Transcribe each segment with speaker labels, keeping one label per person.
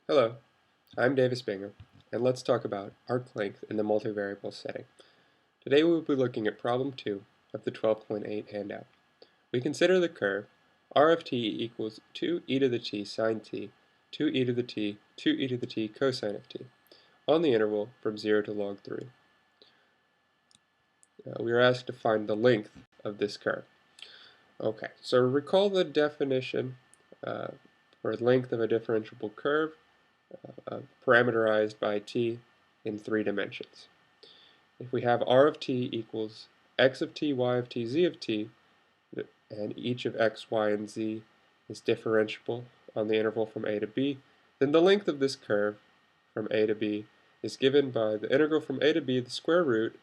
Speaker 1: Hello, I'm Davis Bingham, and let's talk about arc length in the multivariable setting. Today we will be looking at problem 2 of the 12.8 handout. We consider the curve r of t equals 2e to the t sine t, 2e to the t, 2e to the t cosine of t, on the interval from 0 to log 3. We are asked to find the length of this curve. Okay, so recall the definition for length of a differentiable curve parameterized by t in 3 dimensions. If we have r of t equals x of t, y of t, z of t, and each of x, y, and z is differentiable on the interval from a to b, then the length of this curve from a to b is given by the integral from a to b, the square root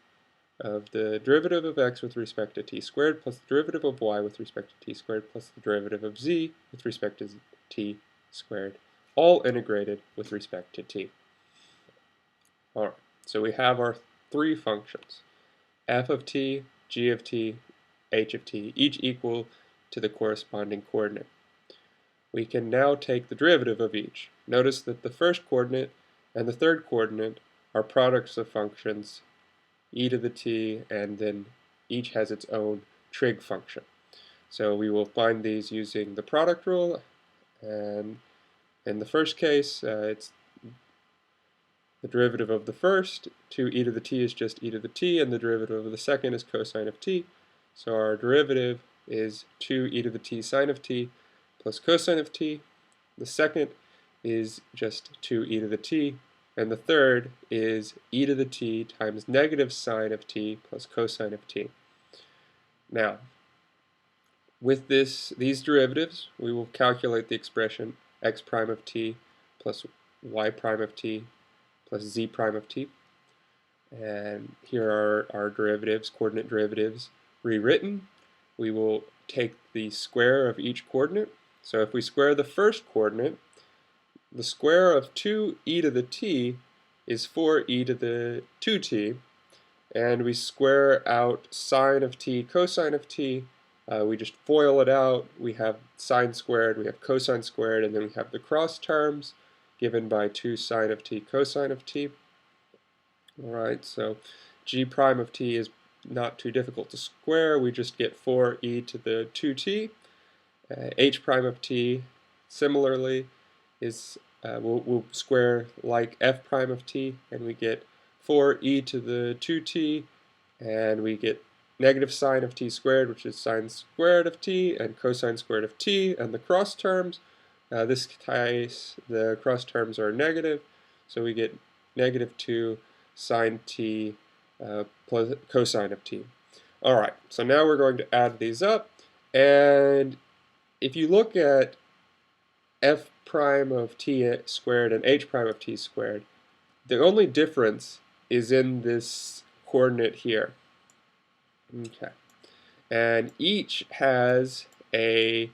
Speaker 1: of the derivative of x with respect to t squared plus the derivative of y with respect to t squared plus the derivative of z with respect to t squared, all integrated with respect to t. Alright, so we have our three functions, f of t, g of t, h of t, each equal to the corresponding coordinate. We can now take the derivative of each. Notice that the first coordinate and the third coordinate are products of functions e to the t, and then each has its own trig function. So we will find these using the product rule, and in the first case, it's the derivative of the first, 2e to the t is just e to the t, and the derivative of the second is cosine of t. So our derivative is 2e to the t sine of t plus cosine of t. The second is just 2e to the t, and the third is e to the t times negative sine of t plus cosine of t. Now, with these derivatives, we will calculate the expression x prime of t plus y prime of t plus z prime of t. And here are our derivatives, coordinate derivatives, rewritten. We will take the square of each coordinate. So if we square the first coordinate, the square of 2e to the t is 4e to the 2t, and we square out sine of t, cosine of t. We just FOIL it out. We have sine squared, we have cosine squared, and then we have the cross terms given by 2 sine of t, cosine of t. Alright, so g prime of t is not too difficult to square. We just get 4e to the 2t. H prime of t, similarly, is we'll square like f prime of t, and we get 4e to the 2t, and we get negative sine of t squared, which is sine squared of t, and cosine squared of t, and the cross terms. This case, the cross terms are negative, so we get negative 2 sine t plus cosine of t. Alright, so now we're going to add these up, and if you look at f prime of t squared and h prime of t squared, the only difference is in this coordinate here. Okay, and each has a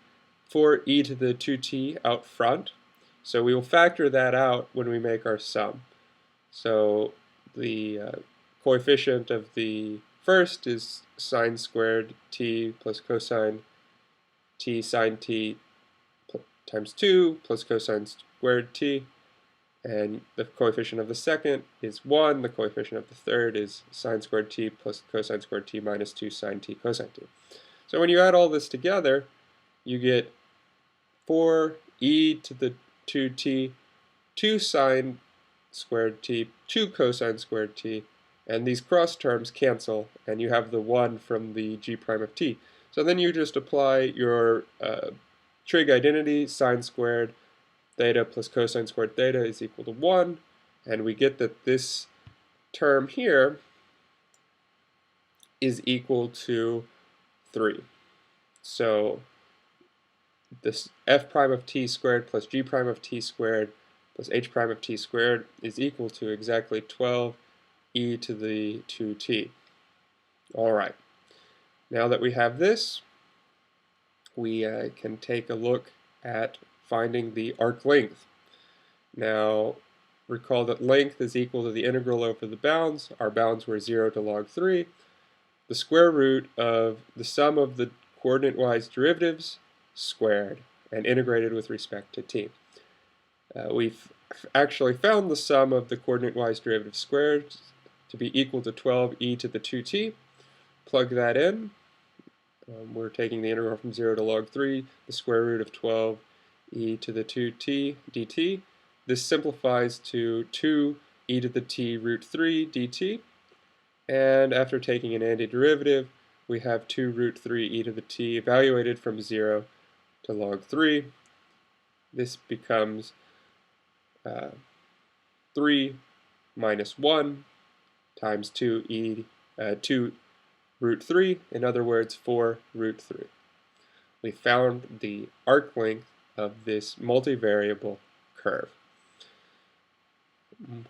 Speaker 1: 4e to the 2t out front, so we will factor that out when we make our sum. So the coefficient of the first is sine squared t plus cosine t sine t times 2 plus cosine squared t, and the coefficient of the second is 1, the coefficient of the third is sine squared t plus cosine squared t minus 2 sine t cosine t. So when you add all this together, you get 4e to the 2t, 2 sine squared t, 2 cosine squared t, and these cross terms cancel, and you have the 1 from the g prime of t. So then you just apply your trig identity, sine squared theta plus cosine squared theta is equal to 1, and we get that this term here is equal to 3. So this f prime of t squared plus g prime of t squared plus h prime of t squared is equal to exactly 12e to the 2t. Alright, now that we have this, we can take a look at finding the arc length. Now, recall that length is equal to the integral over the bounds. Our bounds were 0 to log 3. The square root of the sum of the coordinate-wise derivatives squared and integrated with respect to t. We've actually found the sum of the coordinate-wise derivative squared to be equal to 12e to the 2t. Plug that in. We're taking the integral from 0 to log 3, the square root of 12e to the 2t dt. This simplifies to 2e to the t root 3 dt. And after taking an antiderivative, we have 2 root 3 e to the t evaluated from 0 to log 3. This becomes 3 minus 1 times 2 root 3, in other words, 4 root 3. We found the arc length of this multivariable curve.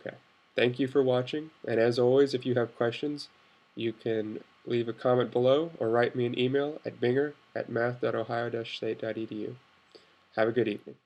Speaker 1: Okay, thank you for watching, and as always, if you have questions, you can leave a comment below or write me an email at binger@math.ohio-state.edu. Have a good evening.